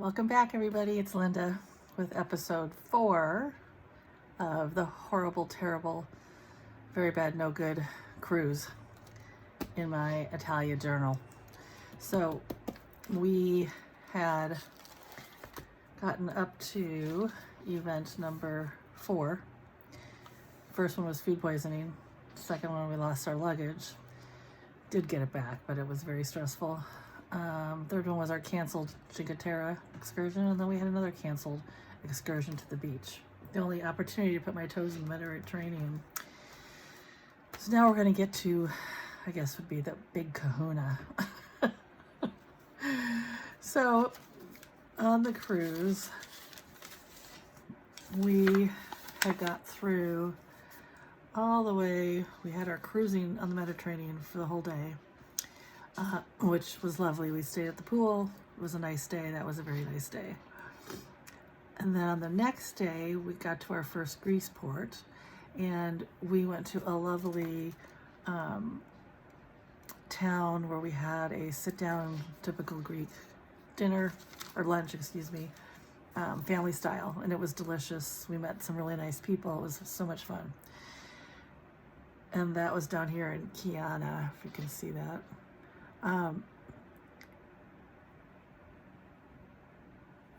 Welcome back, everybody. It's Linda with episode 4 of the horrible, terrible, very bad, no good cruise in my Italia journal. So we had gotten up to event number 4. First one was food poisoning. Second one, we lost our luggage. Did get it back, but it was very stressful. Third one was our canceled Cinque Terre excursion, and then we had another canceled excursion to the beach. The only opportunity to put my toes in the Mediterranean. So now we're going to get to, I guess would be the big kahuna. So on the cruise, we had got through all the way. We had our cruising on the Mediterranean for the whole day. Which was lovely. We stayed at the pool. It was a nice day. That was a very nice day. And then on the next day, we got to our first Greece port, and we went to a lovely town where we had a sit-down, typical Greek dinner, or lunch, excuse me, family style, and it was delicious. We met some really nice people. It was so much fun. And that was down here in Chiana, if you can see that.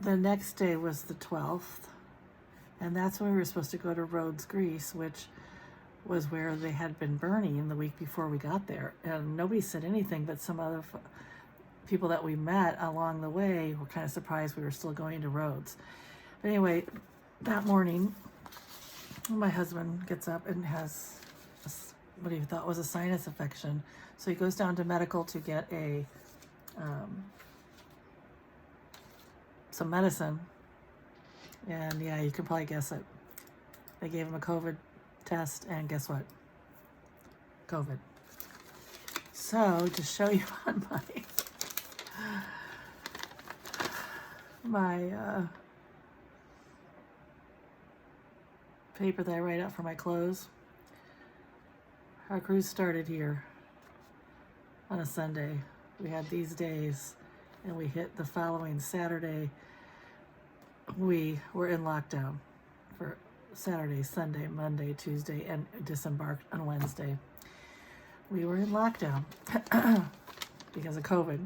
The next day was the 12th, and that's when we were supposed to go to Rhodes, Greece, which was where they had been burning the week before we got there. And nobody said anything, but some other people that we met along the way were kind of surprised we were still going to Rhodes. But anyway, that morning, my husband gets up and has what he thought was a sinus infection. So he goes down to medical to get some medicine. And yeah, you can probably guess it. They gave him a COVID test, and guess what? COVID. So to show you on my paper that I write out for my clothes, our cruise started here on a Sunday. We had these days, and we hit the following Saturday. We were in lockdown for Saturday, Sunday, Monday, Tuesday, and disembarked on Wednesday. We were in lockdown because of COVID.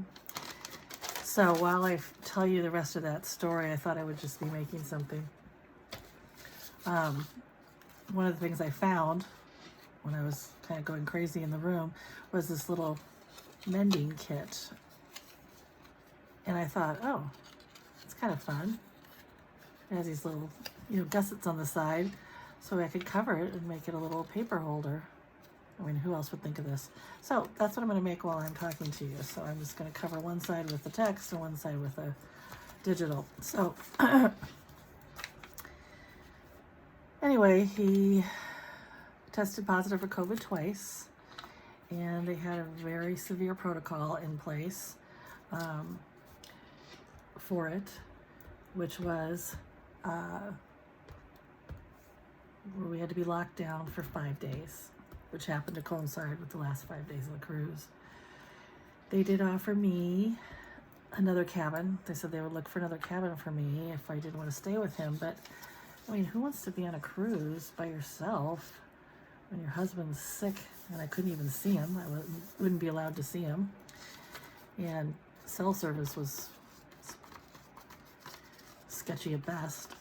So while I tell you the rest of that story, I thought I would just be making something. One of the things I found when I was kind of going crazy in the room was this little mending kit. And I thought, oh, it's kind of fun. It has these little, gussets on the side, so I could cover it and make it a little paper holder. I mean, who else would think of this? So that's what I'm going to make while I'm talking to you. So I'm just going to cover one side with the text and one side with the digital. So anyway, he tested positive for COVID twice, and they had a very severe protocol in place for it, which was where we had to be locked down for 5 days, which happened to coincide with the last 5 days of the cruise. They did offer me another cabin. They said they would look for another cabin for me if I didn't want to stay with him, but I mean, who wants to be on a cruise by yourself when your husband's sick? And I couldn't even see him. I wouldn't be allowed to see him. And cell service was sketchy at best.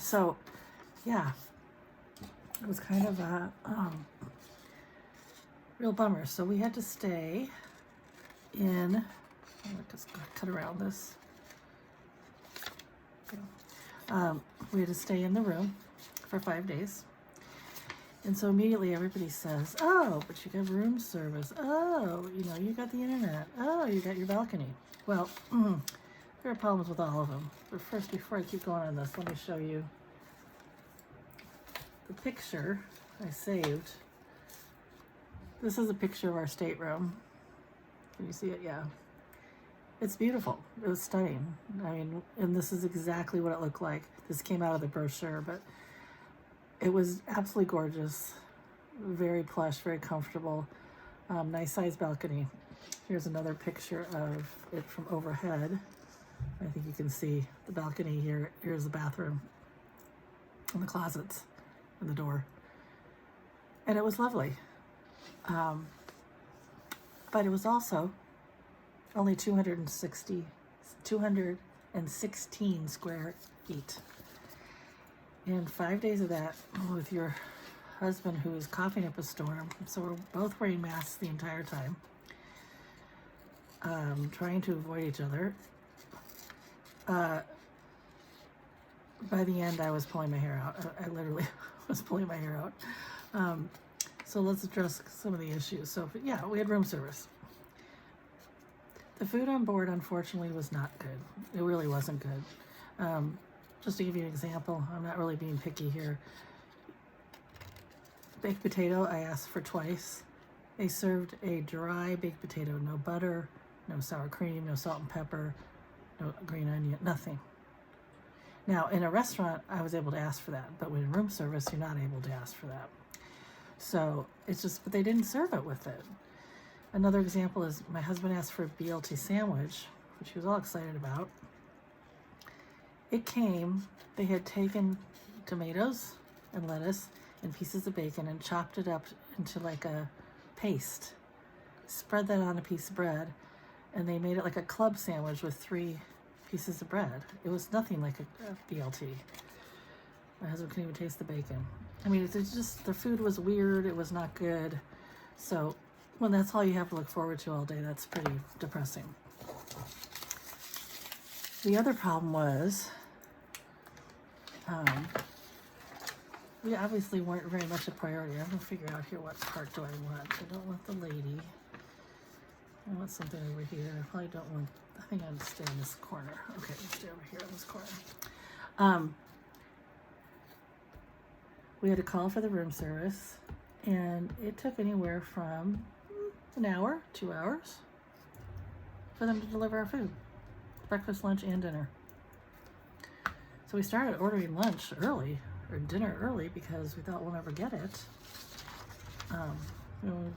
So, yeah, it was kind of a real bummer. So we had to stay in, I'll just cut around this. We had to stay in the room for 5 days. And so immediately everybody says, oh, but you got room service. Oh, you got the internet. Oh, you got your balcony. Well, there are problems with all of them. But first, before I keep going on this, let me show you the picture I saved. This is a picture of our stateroom. Can you see it? Yeah. It's beautiful. It was stunning. I mean, and this is exactly what it looked like. This came out of the brochure, but it was absolutely gorgeous. Very plush, very comfortable. Nice size balcony. Here's another picture of it from overhead. I think you can see the balcony here. Here's the bathroom and the closets and the door. And it was lovely. But it was also only 216 square feet. And 5 days of that with your husband who is coughing up a storm. So we're both wearing masks the entire time. Trying to avoid each other. By the end, I was pulling my hair out. I literally was pulling my hair out. So let's address some of the issues. So yeah, we had room service. The food on board, unfortunately, was not good. It really wasn't good. Just to give you an example, I'm not really being picky here. Baked potato, I asked for twice. They served a dry baked potato, no butter, no sour cream, no salt and pepper, no green onion, nothing. Now, in a restaurant, I was able to ask for that, but with room service, you're not able to ask for that. So it's just, but they didn't serve it with it. Another example is my husband asked for a BLT sandwich, which he was all excited about. It came, they had taken tomatoes and lettuce and pieces of bacon and chopped it up into like a paste, spread that on a piece of bread, and they made it like a club sandwich with 3 pieces of bread. It was nothing like a BLT. My husband couldn't even taste the bacon. I mean, it's just, the food was weird, it was not good. So when that's all you have to look forward to all day, that's pretty depressing. The other problem was, we obviously weren't very much a priority. I'm gonna figure out here what part do I want. I don't want the lady. I want something over here. I probably don't want, I think I'm gonna stay in this corner. Okay, let's stay over here in this corner. We had a call for the room service, and it took anywhere from an hour, 2 hours for them to deliver our food. Breakfast, lunch, and dinner. So we started ordering lunch early, or dinner early, because we thought we'll never get it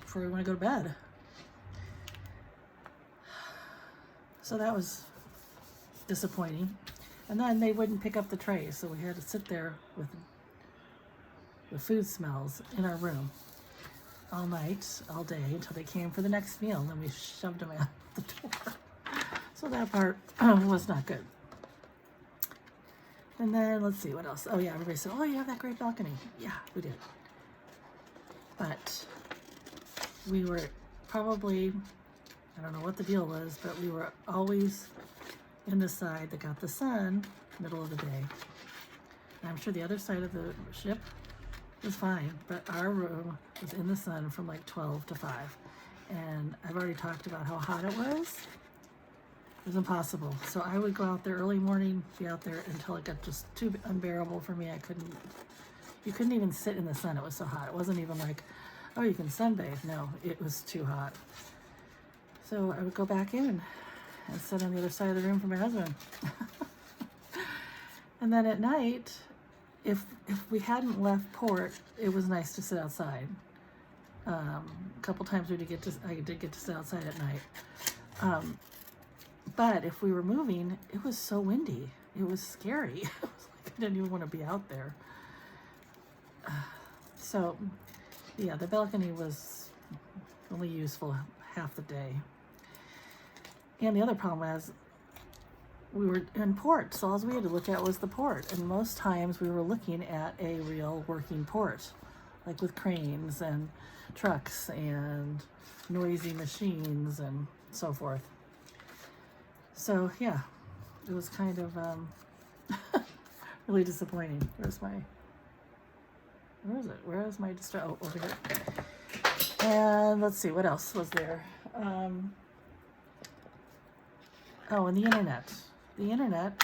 before we want to go to bed. So that was disappointing. And then they wouldn't pick up the trays, so we had to sit there with the food smells in our room all night, all day, until they came for the next meal, and then we shoved them out the door. So that part was not good. And then, let's see, what else? Oh yeah, everybody said, oh, you have that great balcony. Yeah, we did. But we were probably, I don't know what the deal was, but we were always in the side that got the sun middle of the day. And I'm sure the other side of the ship was fine, but our room was in the sun from like 12 to 5. And I've already talked about how hot it was. It was impossible. So I would go out there early morning, be out there until it got just too unbearable for me. You couldn't even sit in the sun. It was so hot. It wasn't even like, oh, you can sunbathe. No, it was too hot. So I would go back in and sit on the other side of the room for my husband. And then at night, if we hadn't left port, it was nice to sit outside. A couple times I did get to sit outside at night. But if we were moving, it was so windy. It was scary. It was like I didn't even want to be out there. So, yeah, the balcony was only useful half the day. And the other problem was we were in port, so all we had to look at was the port. And most times we were looking at a real working port, like with cranes and trucks and noisy machines and so forth. So yeah, it was kind of really disappointing. Where is it? Where is my oh, over here. And let's see, what else was there? Oh, and the internet. The internet,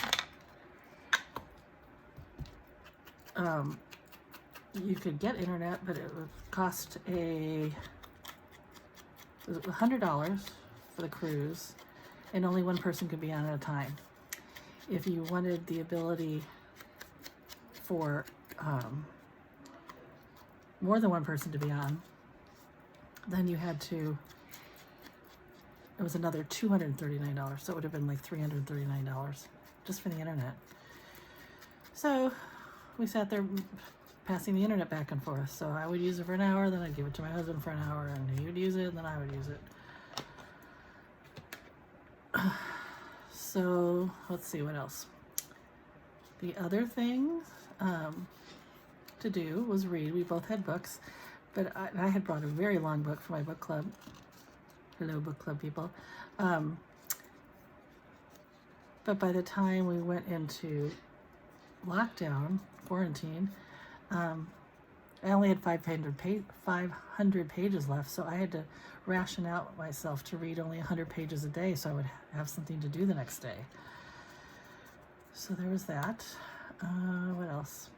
you could get internet, but it would cost $100 for the cruise, and only one person could be on at a time. If you wanted the ability for more than one person to be on, then you had to it was another $239. So it would have been like $339 just for the internet. So we sat there passing the internet back and forth. So I would use it for an hour, then I'd give it to my husband for an hour, and he would use it, and then I would use it. So let's see what else. The other thing to do was read. We both had books, but I had brought a very long book for my book club. Hello, book club people. But by the time we went into lockdown, quarantine, I only had 500 pages left, so I had to ration out myself to read only 100 pages a day so I would have something to do the next day. So there was that. What else?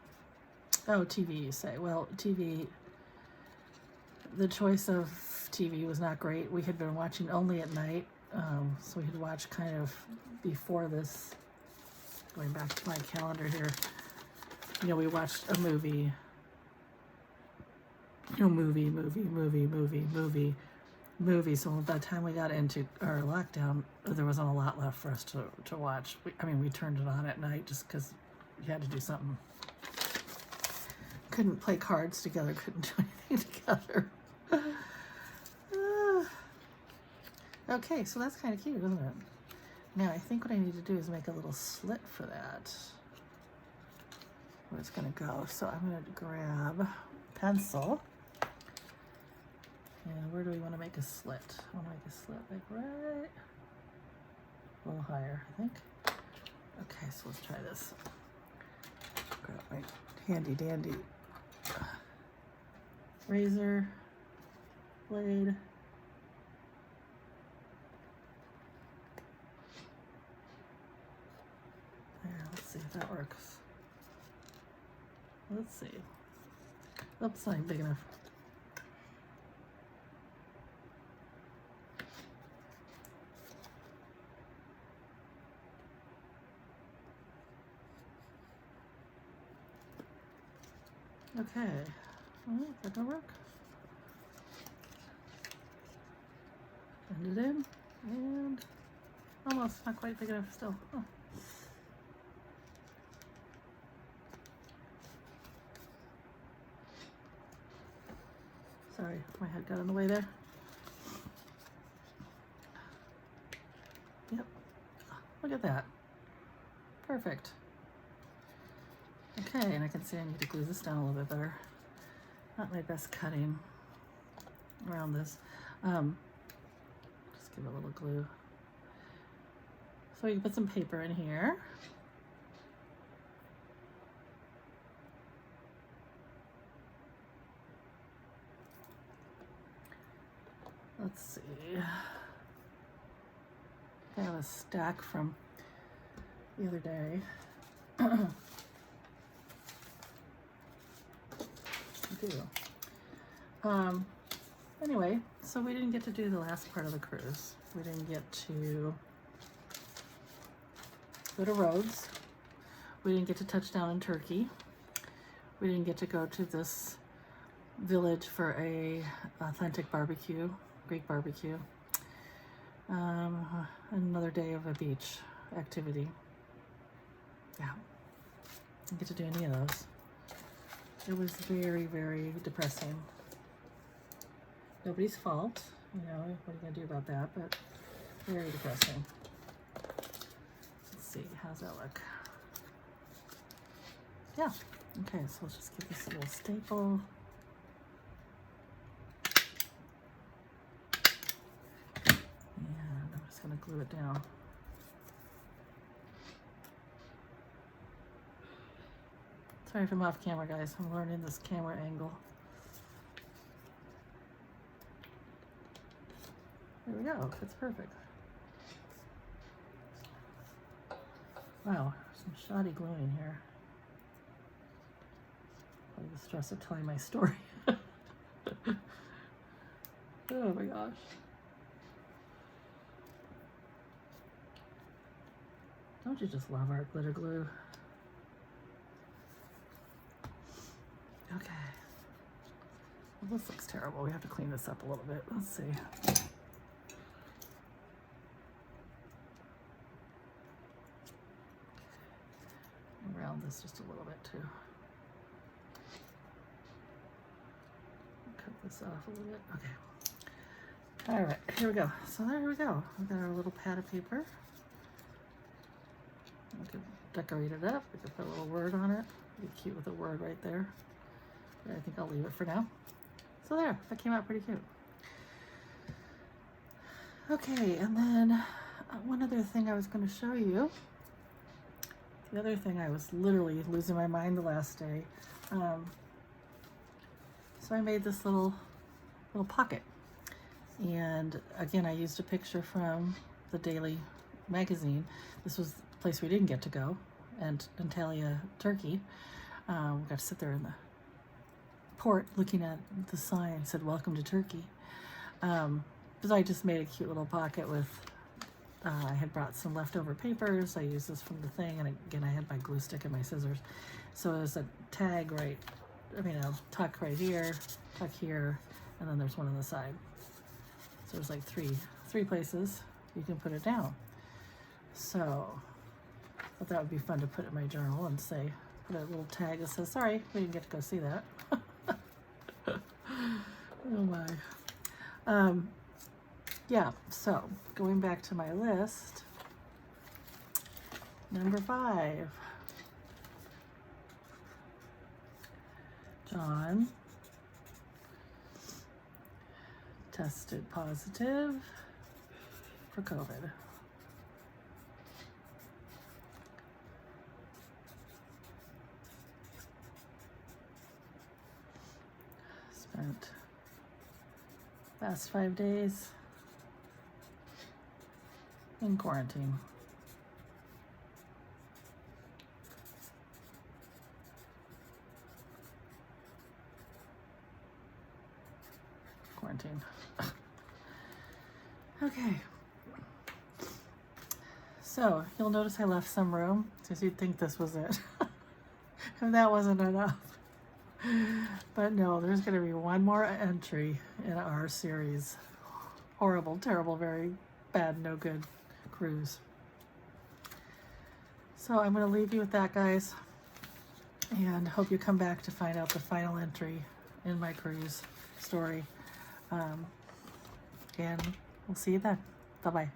Oh, TV, you say. Well, TV, the choice of TV was not great. We had been watching only at night, so we had watched kind of before this. Going back to my calendar here, you know, we watched a movie. Movie. So by the time we got into our lockdown, there wasn't a lot left for us to watch. We turned it on at night just because we had to do something. Couldn't play cards together, couldn't do anything together. Okay, so that's kind of cute, isn't it? Now I think what I need to do is make a little slit for that. Where it's going to go. So I'm going to grab pencil. And where do we want to make a slit? I want to make a slit like right a little higher, I think. Okay, so let's try this. Grab my handy dandy razor blade. There, let's see if that works. Let's see. Oops, not big enough. Okay, well, is that gonna work? Bend it in, and almost, not quite big enough still. Oh. Sorry, my head got in the way there. Yep, look at that. Perfect. Okay, and I can see I need to glue this down a little bit better. Not my best cutting around this. Just give it a little glue. So we can put some paper in here. Let's see. I have a stack from the other day. Anyway, so we didn't get to do the last part of the cruise. We didn't get to go to Rhodes. We didn't get to touch down in Turkey. We didn't get to go to this village for a authentic barbecue, Greek barbecue. Another day of a beach activity. Yeah, didn't get to do any of those. It was very, very depressing. Nobody's fault, you know, what are you gonna do about that, but very depressing. Let's see, how's that look? Yeah, okay, so let's just give this a little staple. And I'm just gonna glue it down. Sorry if I'm off camera, guys. I'm learning this camera angle. There we go. It's perfect. Wow, some shoddy gluing here. Probably the stress of telling my story. Oh my gosh. Don't you just love our glitter glue? Okay. Well, this looks terrible. We have to clean this up a little bit. Let's see. around this just a little bit too. Cut this off a little bit. Okay. All right, here we go. So there we go. We've got our little pad of paper. We could decorate it up. We could put a little word on it. Be cute with a word right there. But I think I'll leave it for now. So there, that came out pretty cute. Okay, and then one other thing I was going to show you. The other thing, I was literally losing my mind the last day. So I made this little pocket. And again, I used a picture from the Daily magazine. This was the place we didn't get to go, and Antalya, Turkey. We got to sit there in the port looking at the sign, said welcome to Turkey. So I just made a cute little pocket with, I had brought some leftover papers. I used this from the thing, and again, I had my glue stick and my scissors. So there's a tag right, tuck right here, tuck here, and then there's one on the side. So there's like three places you can put it down. So I thought that would be fun to put in my journal and say, put a little tag that says, sorry, we didn't get to go see that. Oh my. Yeah, so going back to my list, number 5. John tested positive for COVID. Spent last 5 days in quarantine. Okay. So you'll notice I left some room because you'd think this was it. And that wasn't enough. But no, there's going to be one more entry in our series. Horrible, terrible, very bad, no good cruise. So I'm going to leave you with that, guys. And hope you come back to find out the final entry in my cruise story. And we'll see you then. Bye-bye.